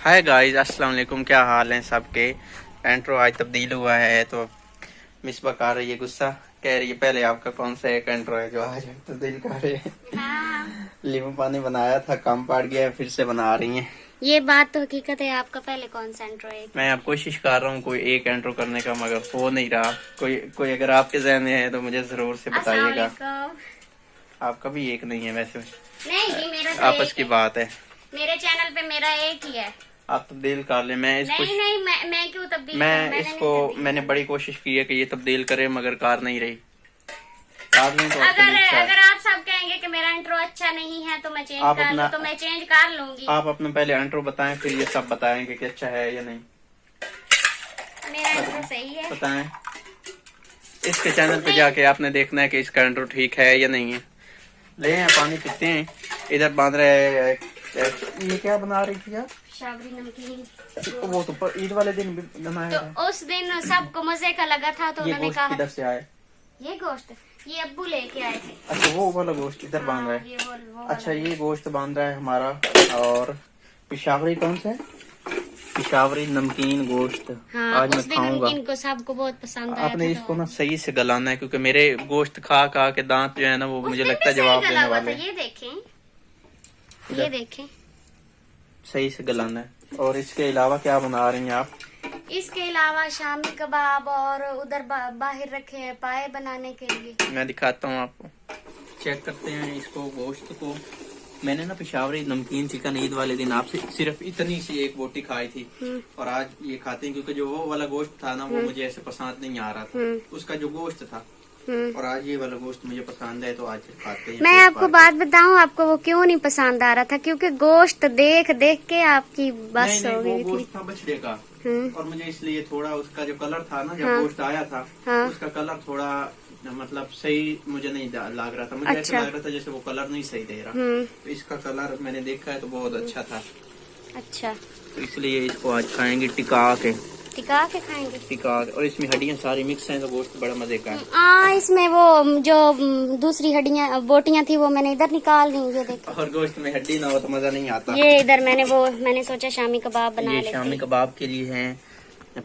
Hi guys, अस्सलाम वालेकुम। क्या हाल है सबके। एंट्रो आज तब्दील हुआ है तो मिसबा कर रही है गुस्सा, कह रही है पहले आपका कौन सा एक एंट्रो है जो आज तब्दील कर रहे हैं। हाँ, नींबू पानी बनाया था, कम पड़ गया है, फिर से बना रही हैं। ये बात तो हकीकत है। आपका पहले कौन सा एंड्रॉइड? मैं अब कोशिश कर रहा हूँ कोई एक एंट्रो करने का, मगर हो नहीं रहा। कोई कोई अगर आपके जहन में है तो मुझे जरूर से अस्सलाम बताइएगा। वालेकुम। आपका भी एक नहीं है वैसे, नहीं जी, मेरा तो आपस एक की है। बात है। मेरे चैनल पे मेरा एक ही है। आप तब्दील कर ले। मैं इसको नहीं नहीं, मैं क्यों तब्दील करूं? मैं मैंने इसको नहीं तब्दील मैंने करा। बड़ी कोशिश की है कि ये तब्दील करे, मगर कार नहीं रही। कार नहीं तो आपके अगर लिए अच्छा है। अगर आप सब कहेंगे कि मेरा इंट्रो अच्छा नहीं है तो मैं चेंज आप कर अपना लूं, तो मैं चेंज कर लूंगी। आप अपना पहले इंट्रो बताएं, फिर ये सब बताएंगे कि अच्छा है या नहीं। मेरा इंट्रो सही है। बताएं। इसके चैनल पे नहीं। जाके आपने देखना है कि इसका इंट्रो ठीक है या नहीं है। ले हैं पानी पीते हैं। इधर बांध रहे हैं। ये क्या बना रही थी आप? शाबरी नमकीन। वो तो ईद वाले दिन भी बनाया था। तो उस दिन सबको मजे का लगा था तो ये उन्होंने गोश्त कहा किधर से आए? ये गोश्त ये अब्बू लेके आए थे। अच्छा, वो वाला गोश्त इधर बांध रहा हाँ, है। ये वो अच्छा, वाला ये गोश्त बांध रहा है हमारा। और पिशावरी कौन सा है? पिशावरी नमकीन गोश्त। हाँ, आज मैं उस दिन खाऊंगा। इनको सबको बहुत पसंद आया आपने था इसको तो ना सही से गलाना है, क्योंकि मेरे गोश्त खा खा के दांत जो है ना वो उस मुझे दिन लगता है भी जवाब सही देने गला हुआ वाले था। हैं। ये देखें, इधर ये देखें। सही से गलाना है। और इसके अलावा क्या बना रही हैं आप? इसके अलावा शामी कबाब और उधर बाहर रखे हैं पाए बनाने के लिए। मैं दिखाता हूँ आपको। चेक करते हैं इसको, गोश्त को। मैंने ना पेशावरी नमकीन चिकन ईद वाले दिन आपसे सिर्फ इतनी सी एक बोटी खाई थी, और आज ये खाते हैं, क्योंकि जो वो वाला गोश्त था ना वो मुझे ऐसे पसंद नहीं आ रहा था, उसका जो गोश्त था। और आज ये वाला गोश्त मुझे पसंद है तो आज खाते हैं। मैं आपको बात बताऊं, आपको वो क्यों नहीं पसंद आ रहा था? क्योंकि गोश्त देख देख के आपकी बस नहीं, हो वो गई थी। गोश्त था बछड़े का। और मुझे इसलिए थोड़ा उसका जो कलर था ना, जब हाँ। गोश्त आया था, हाँ। उसका कलर थोड़ा मतलब सही मुझे नहीं लग रहा था। मुझे ऐसा अच्छा। लग रहा था जैसे वो कलर नहीं सही दे रहा। तो इसका कलर मैंने देखा है तो बहुत अच्छा था। अच्छा, तो इसलिए इसको आज खाएंगे टिका के। टिका के खाएंगे। टिका के। और इसमें हड्डियां सारी मिक्स हैं तो गोश्त बड़ा मजे का है। इसमें वो जो दूसरी हड्डियां बोटियां थी वो मैंने इधर निकाल दी। ये देखो, और गोश्त में हड्डी ना हो तो मजा नहीं आता। ये इधर मैंने सोचा शामी कबाब बना ये लेते। शामी कबाब के लिए है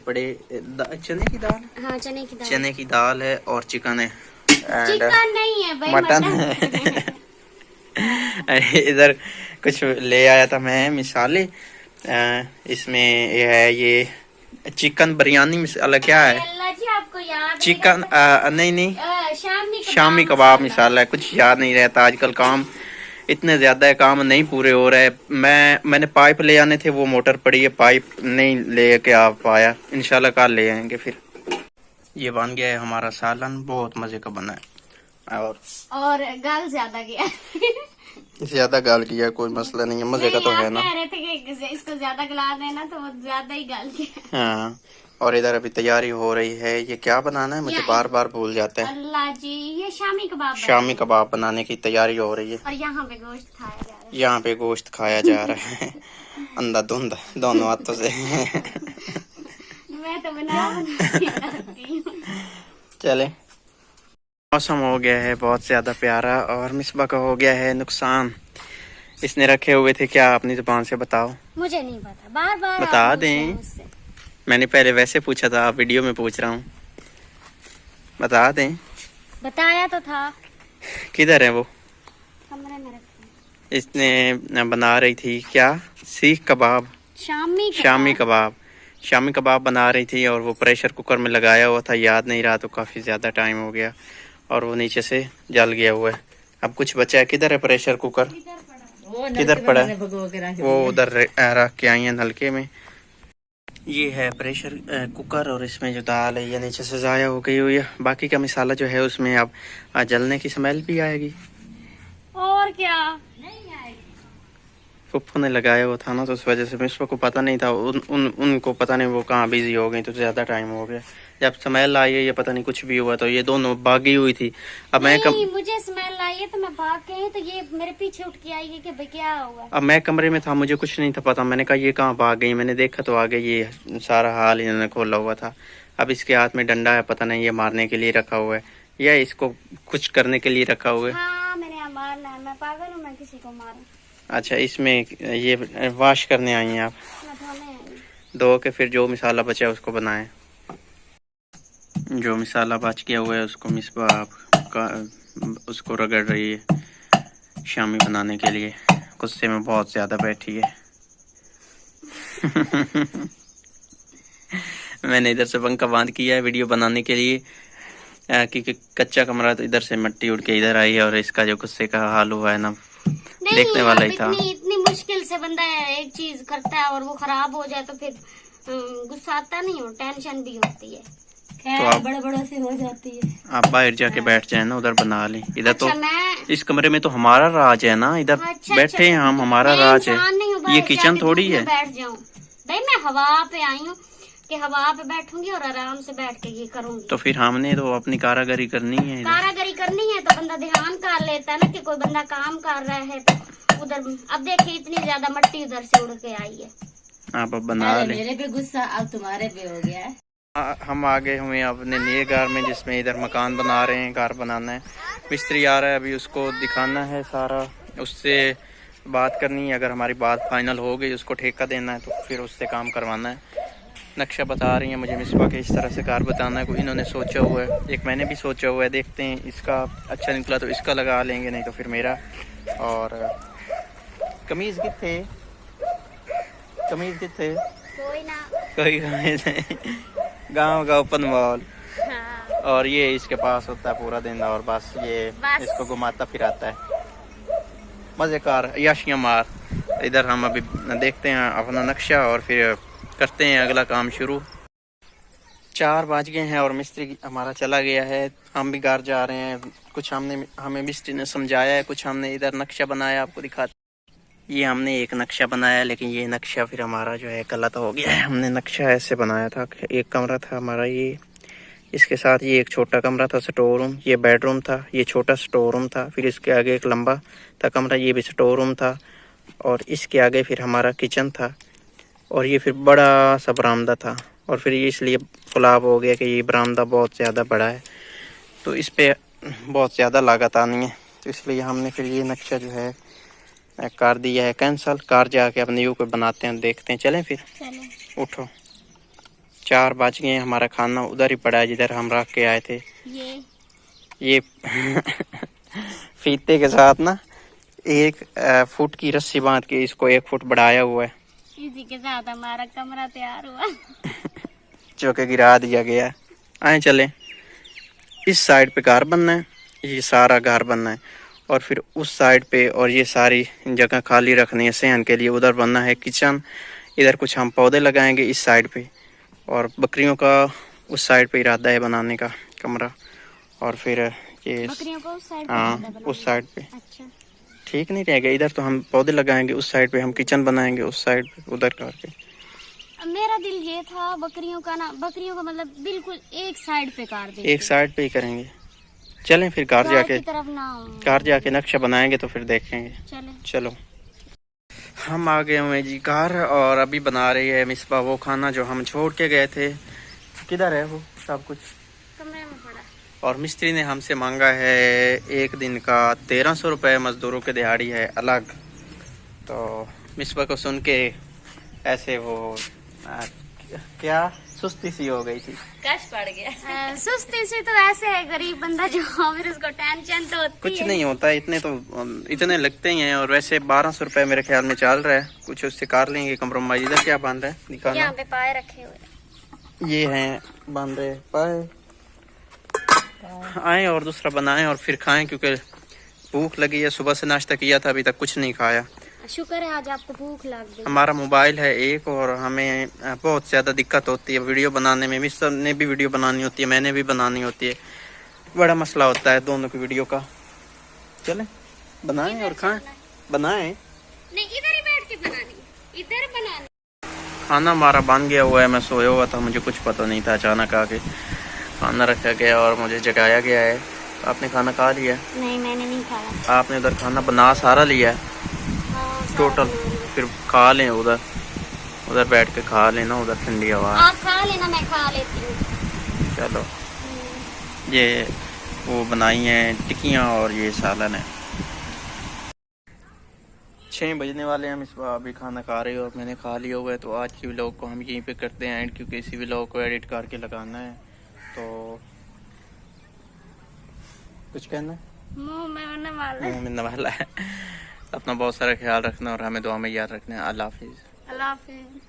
बड़े चने की दाल। हाँ, चने की दाल। चने की दाल है और चिकन है। चिकन नहीं है भाई, मटन है। है। इधर कुछ ले आया था मैं मिसाले। इसमें ये है, ये चिकन बिरयानी मिसाला क्या है? अल्लाह जी, आपको याद चिकन नहीं नहीं, शामी शामी कबाब मिसाला है। कुछ याद नहीं रहता आजकल, काम इतने ज्यादा है, काम नहीं पूरे हो रहे। मैंने पाइप ले आने थे, वो मोटर पड़ी है, पाइप नहीं ले के आ पाया। इंशाल्लाह कल ले आएंगे फिर। ये बन गया है हमारा सालन, बहुत मजे का बना है। और गाल ज्यादा गया। ज्यादा गाल किया कोई मसला नहीं है, मजे का तो नहीं, है आप ना। कह रहे थे कि इसको ज्यादा गला देना तो वो ज्यादा ही गाल गया। हाँ। और इधर अभी तैयारी हो रही है। ये क्या बनाना है मुझे बार बार भूल जाता है। अल्लाह जी, ये शामी कबाब शामी कबाब बनाने की तैयारी हो रही है। और यहाँ पे गोश्त खाया जा रहा है। यहाँ पे गोश्त खाया जा रहा है अंधाधुंध दोनों हाथों से। मैं तो बनाती हूँ। चले। मौसम हो गया है बहुत ज्यादा प्यारा, और मिसबा का हो गया है नुकसान। इसने रखे हुए थे क्या, अपनी जुबान से बताओ। मुझे नहीं पता, बार बार बता आप पूछ रहे दें। हैं मुझसे। मैंने पहले वैसे पूछा था, आप वीडियो में पूछ रहा हूँ। बता दें। बताया तो था। किधर है वो? कमरे में रखे। इसने बना रही थी क्या, सीख कबाब, शामी कबाब। शामी कबाब बना रही थी और वो प्रेशर कुकर में लगाया हुआ था, याद नहीं रहा, तो काफ़ी ज़्यादा टाइम हो गया और वो नीचे से जल गया हुआ है। अब कुछ बचा है। किधर है प्रेशर कुकर? किधर पड़ा है? वो उधर रख के आई है नलके में। ये है प्रेशर कुकर, और इसमें जो दाल है ये नीचे से ज़ाया हो गई हुई है। बाकी का मसाला जो है उसमें अब जलने की स्मेल भी आएगी। और क्या, फुफ्फू ने लगाया हुआ था ना, तो उस वजह से मिसबा को पता नहीं था। उनको पता नहीं वो कहाँ बिजी हो गई, तो ज़्यादा टाइम हो गया। जब स्मेल आई है ये पता नहीं कुछ भी हुआ, तो ये दोनों भागी हुई थी। अब नहीं, मुझे स्मेल आई है तो मैं भाग गई, तो ये मेरे पीछे उठ के आई है कि भाई क्या हुआ। अब मैं कमरे में था, मुझे कुछ नहीं था पता। मैंने कहा ये कहाँ भाग गई, मैंने देखा तो आगे ये सारा हाल इन्होंने खोला हुआ था। अब इसके हाथ में डंडा है, पता नहीं ये मारने के लिए रखा हुआ है या इसको कुछ करने के लिए रखा हुआ है। हाँ, मैंने यहाँ मारना है, मैं पागल हूँ, मैं किसी को मारूं। अच्छा, इसमें ये वॉश करने आई हैं आप? मैं धो के फिर जो मसाला बचा उसको बनाएं। जो मसाला बच गया हुआ है उसको मिसबा का उसको रगड़ रही है शामी बनाने के लिए। गुस्से में बहुत ज़्यादा बैठी है। मैंने इधर से पंखा बंद किया है वीडियो बनाने के लिए, क्योंकि कच्चा कमरा तो इधर से मिट्टी उड़ के इधर आई है और इसका जो गुस्से का हाल हुआ है ना देखने वाला ही था। इतनी मुश्किल से बंदा एक चीज करता है और वो खराब हो जाए तो फिर गुस्सा आता नहीं हो, टेंशन भी होती है। तो आप बड़े बड़ों से हो जाती है। आप बाहर जाके बैठ जाए ना, उधर बना लें। इधर अच्छा, तो इस कमरे में तो हमारा राज है ना, इधर बैठे हैं हम, हमारा राज है। ये किचन थोड़ी है। बैठ जाऊं भाई, मैं हवा पे आई हूँ कि हवा पे बैठूंगी और आराम से बैठ के ये करूंगी। तो फिर हमने तो अपनी कारागरी करनी है। कारागरी करनी है तो बंदा ध्यान कर लेता है ना कि कोई बंदा काम कर रहा है तो उधर। अब देखिए इतनी ज्यादा मिट्टी उधर से उड़ के आई है। आप अब बना ले। मेरे पे गुस्सा अब तुम्हारे पे हो गया है। हम आ गए हुए अपने नए घर में, जिसमें इधर मकान बना रहे हैं। घर बनाना है, मिस्त्री आ रहा है, अभी उसको दिखाना है सारा, उससे बात करनी है। अगर हमारी बात फाइनल हो गई, उसको ठेका देना है तो फिर उससे काम करवाना है। नक्शा बता रही है मुझे मिसबा के, इस तरह से कार बताना है। कोई इन्होंने सोचा हुआ है, एक मैंने भी सोचा हुआ है। देखते हैं इसका अच्छा निकला तो इसका लगा लेंगे, नहीं तो फिर मेरा। और कमीज कितने कोई ना कोई गांव का ओपन मॉल। हाँ। और ये इसके पास होता है पूरा दिन, और बस ये इसको घुमाता फिराता है, मजेकार याशियां मार। इधर हम अभी देखते हैं अपना नक्शा और फिर करते हैं अगला काम शुरू। 4 बज गए हैं और मिस्त्री हमारा चला गया है। हम भी घर जा रहे हैं। कुछ हमें मिस्त्री ने समझाया है, कुछ हमने इधर नक्शा बनाया, आपको दिखाते। ये हमने एक नक्शा बनाया, लेकिन ये नक्शा फिर हमारा जो है गलत हो गया है। हमने नक्शा ऐसे बनाया था, एक कमरा था हमारा ये, इसके साथ ये एक छोटा कमरा था स्टोर रूम, ये बेडरूम था, ये छोटा स्टोर रूम था। फिर इसके आगे एक लंबा था कमरा, ये भी स्टोर रूम था। और इसके आगे फिर हमारा किचन था, और ये फिर बड़ा सा बरामदा था। और फिर ये इसलिए फुलाब हो गया कि ये बरामदा बहुत ज़्यादा बड़ा है, तो इस पर बहुत ज़्यादा लागत आनी है। तो इसलिए हमने फिर ये नक्शा जो है कर दिया है कैंसल। कार जाके अपने यू को बनाते हैं, देखते हैं। चलें फिर, उठो। 4 बज गए, हमारा खाना उधर ही पड़ा है जिधर हम रख के आए थे। ये फीते के साथ ना 1 फुट की रस्सी बांध के इसको 1 फुट बढ़ाया हुआ है। इसी के साथ हमारा कमरा तैयार हुआ। जो के गिरा दिया गया। आए चले, इस साइड पे घर बनना है, ये सारा घर बनना है। और फिर उस साइड पे, और ये सारी जगह खाली रखनी है सहन के लिए, उधर बनना है किचन। इधर कुछ हम पौधे लगाएंगे इस साइड पे, और बकरियों का उस साइड पे इरादा है बनाने का कमरा। और फिर ये बकरियों को उस साइड, हाँ उस साइड पे। अच्छा ठीक नहीं रहेगा, इधर तो हम पौधे लगाएंगे, उस साइड पे हम किचन बनाएंगे, उस साइड पे उधर करके। मेरा दिल ये था बकरियों का ना, बकरियों का मतलब बिल्कुल एक साइड पे कर दे, एक साइड पे ही करेंगे। चलें फिर घर जाके, तरफ ना घर जाके नक्शा बनाएंगे तो फिर देखेंगे। चलो हम आ गए हुए जी घर, और अभी बना रही है मिसबा वो खाना जो हम छोड़ के गए थे। किधर है वो सब कुछ? कमरे में पड़ा। और मिस्त्री ने हमसे मांगा है एक दिन का 1300 रुपये, मजदूरों के दिहाड़ी है अलग। तो मिसबा को सुन के ऐसे वो क्या सुस्ती सी हो गई थी, कष्ट पड़ गया। सुस्ती से तो ऐसे है, गरीब बंदा जो फिर उसको टेंशन तो होती कुछ है। नहीं होता, इतने लगते ही हैं। और वैसे 1200 रुपये मेरे ख्याल में चल रहा है, कुछ उससे कर लेंगे कम्प्रोमाइज। इधर क्या बन रहा है दिखाना? यहाँ पे पाए रखे हुए, ये हैं बन रहे पाए। आए और दूसरा बनाएं और फिर खाएं, क्योंकि भूख लगी है। सुबह से नाश्ता किया था, अभी तक कुछ नहीं खाया। शुक्र है आज आपको भूख लग गई। हमारा मोबाइल है एक, और हमें बहुत ज़्यादा दिक्कत होती है वीडियो बनाने में। मिस्टर ने भी वीडियो बनानी होती है, मैंने भी बनानी होती है, बड़ा मसला होता है दोनों की वीडियो का। चलें बनाएं और खाएं। बनाएं नहीं, इधर ही बैठ के बनानी, इधर बनानी। खाना हमारा बन गया हुआ है। मैं सोया हुआ था, मुझे कुछ पता नहीं था, अचानक आके खाना रखा गया और मुझे जगाया गया है। आपने खाना खा लिया? नहीं, मैंने नहीं खाया। आपने उधर खाना बना सारा लिया है टोटल? फिर खा लें, उधर बैठ के खा लेना, उधर ठंडी हवा। आप खा लेना, मैं खा लेती हूँ। चलो, ये वो बनाई हैं टिक्कियाँ और ये सालन है। 6 बजने वाले हैं, हम इस बार अभी खाना खा रहे हैं और मैंने खा लिया हुआ है। तो आज की व्लॉग को हम यहीं पे करते हैं एंड, क्योंकि इसी व्लॉग को एडिट करके लगाना है। तो कुछ कहना है? मुंह में आने वाला मुँह में न वाला है। अपना बहुत सारा ख्याल रखना और हमें दुआ में याद रखना है। अल्लाह हाफिज़। अल्लाह हाफिज।